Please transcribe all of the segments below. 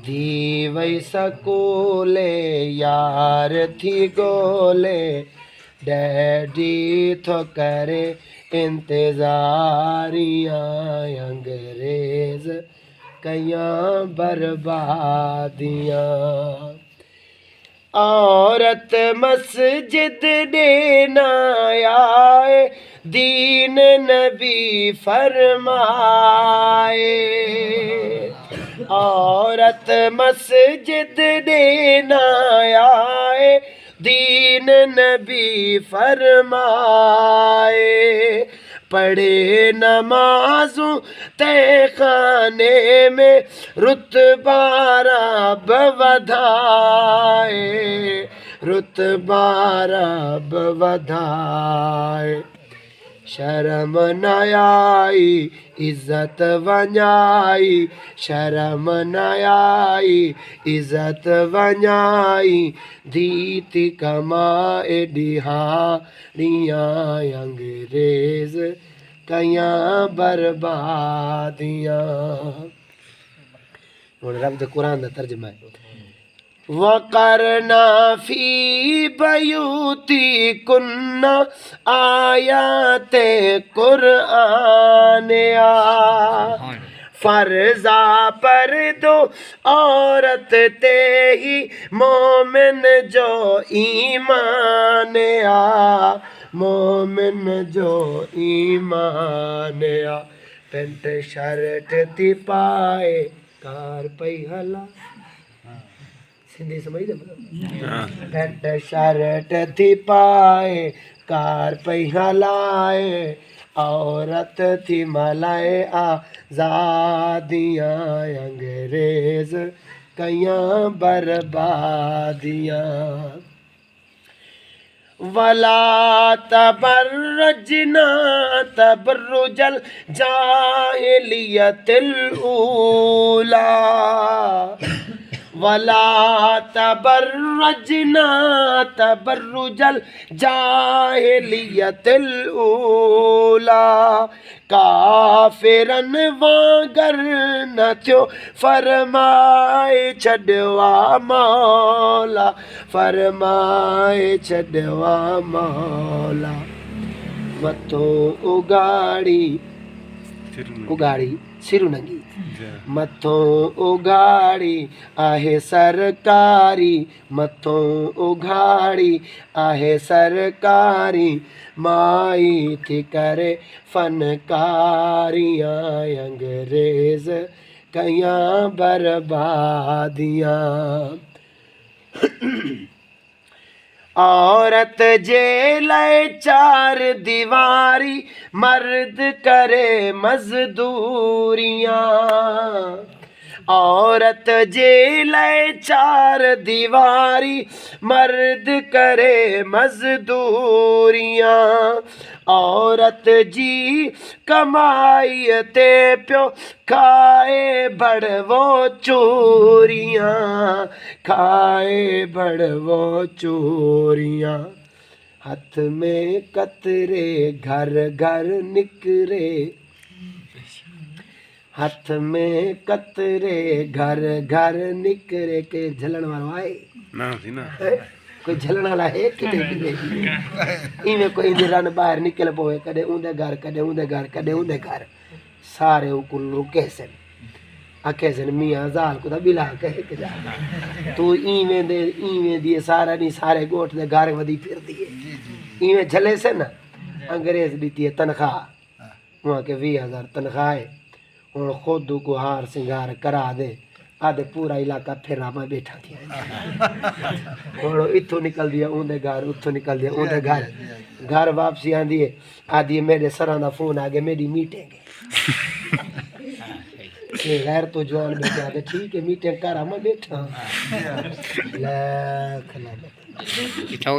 दी वही सकोले यार थी गोले डैडी तो करे इंतजारियां अंग्रेज कया बर्बादियां औरत मस्जिद देना आए दीन नबी फरमाए औरत मस्जिद देना आए दीन नबी फरमाए पढ़े नमाजों तय खाने में रुतबा रब वधाए रुतबा रब वधाए शर्म न आई इज्जत वञाई शर्म न आई इज्जत वञाई दीति कमाए दिहाड़ियां अंग्रेज कया बर्बादियां रब दे कुरान दा तर्जमा है वक़रना फी बयूती कुन्ना आयाते कुरान फर्जा पर दो औरत ते ही मोमिन जो ईमान मोमिन जो ईमान पेंट शर्ट थी पाए कार पई हला सिंधी समझ दे पेंट शर्ट थी पाए कार पई हलाए औरत थी मलाए आजादियां अंग्रेज कया बर्बादियां वला तबर्रजना तबर्रुजल जाहिलियतिल ऊला वला तबर्रजना तबर्रुजल जाहिलियतिल ऊला काफिरन वांगर न थियो फरमाए छॾवा मौला फरमाए छॾवा मौला मथो उगाड़ी सिरू नंगी मथो उगाड़ी आहे सरकारी मथो उगाड़ी आहे सरकारी माई थी करे फनकारियां अंग्रेज कया बर्बादियां औरत जे लय चार दीवारी मर्द करे मजदूरियां औरत जे लय चार दीवारी मर्द करे मजदूरियां औरत जी कमाई ते प्यो खाए बड़वो चोरियां खाए बड़वो चोरियां हाथ में कतरे घर घर निकरे हाथ में कतरे घर घर निकरे के झलण वालो आए ना थी ना कोई झलण वाला है किते किते इवें कोई रन बाहर निकल पोए कदे उंदे घर कदे उंदे घर कदे उंदे घर सारे कुल्लू कैसे आखे सन मियाँ जाल को बिला कहे के जा तू इवें दी सारा नहीं सारे गोठ दे घर वधी फिर दिए इवें झले से ना अंग्रेज दी तनख्वाह वहाँ के 20,000 तनख्वाह है और खुद को हार सिंगार करा दे आधे पूरा इलाका फिर मैं बैठा थी और इथों निकल दिया उनके घर उथों निकल दिया उनके घर घर वापसी आंदी है आदि मेरे सर का फोन आ गया मेरी मीटिंग है गैर तो जवान बैठा थे ठीक है मीटिंग करा मैं बैठा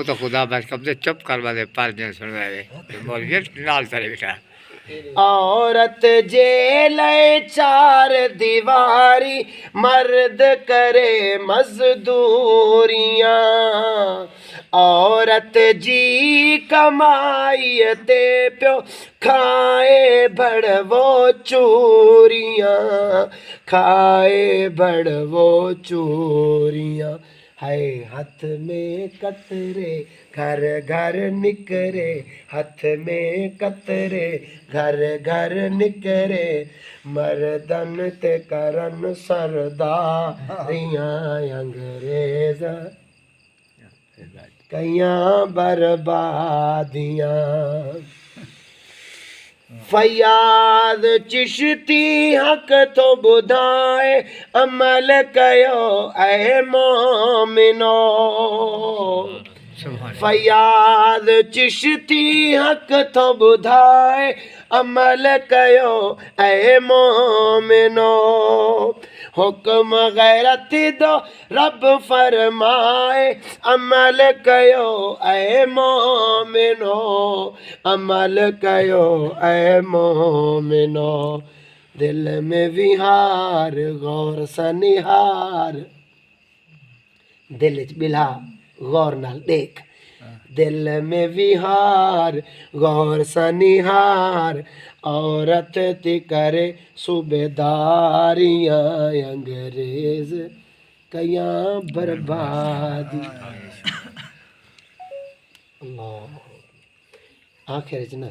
तो खुदा बस कब से चुप करवा दे 5 दिन सुन रहे बोल ये नाल सारे बेटा औरत जेल चार दीवारी मर्द करे मजदूरियां औरत जी कमाई ते प्यो खाए बड़वो चोरियां खाए बड़वो चोरियां हाय हाथ में कतरे घर घर निकरे हाथ में कतरे घर घर निकरे मर्दन ते करन सरदारियां अंग्रेज कईयां बर्बादियां फयाद चिश्ती हक तो बुधाए अमल कयो ऐ मोमिनो फयाद चिश्ती हक तो बुधाए अमल कयो ऐ मोमिनो हुक्म गैरत दो रब फरमाए अमल कयो ऐ मोमिनो अमल कयो ऐ मोमिनो दिल में विहार गौर सनिहार दिल च बिला गौर नाल देख दिल में विहार गौर सनिहार औरत ती करे सूबेदारियां अंग्रेज कयां बर्बादी अल्लाह आखिर च ना